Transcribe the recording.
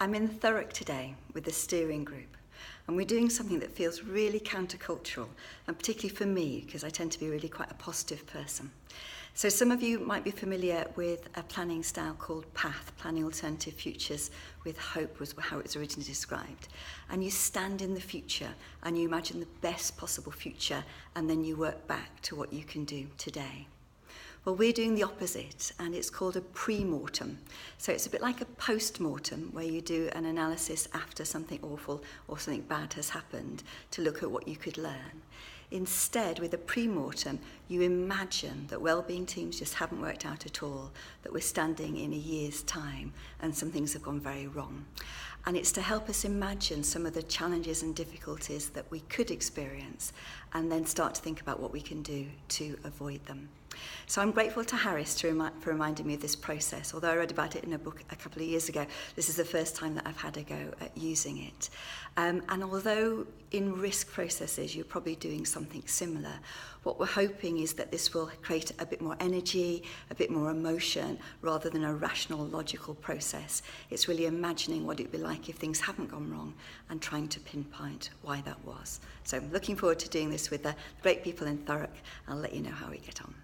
I'm in Thurrock today with the steering group, and we're doing something that feels really countercultural, and particularly for me, because I tend to be really quite a positive person. So some of you might be familiar with a planning style called PATH, Planning Alternative Futures with Hope was how it was originally described. And you stand in the future and you imagine the best possible future, and then you work back to what you can do today. Well, we're doing the opposite, and it's called a premortum. So it's a bit like a post-mortem, where you do an analysis after something awful or something bad has happened to look at what you could learn. Instead, with a premortem, you imagine that wellbeing teams just haven't worked out at all, that we're standing in a year's time and some things have gone very wrong. And it's to help us imagine some of the challenges and difficulties that we could experience, and then start to think about what we can do to avoid them. So I'm grateful to Harris for reminding me of this process. Although I read about it in a book a couple of years ago, this is the first time that I've had a go at using it. And although in risk processes you're probably doing something similar, what we're hoping is that this will create a bit more energy, a bit more emotion, rather than a rational, logical process. It's really imagining what it'd be like if things haven't gone wrong and trying to pinpoint why that was. So I'm looking forward to doing this with the great people in Thurrock. I'll let you know how we get on.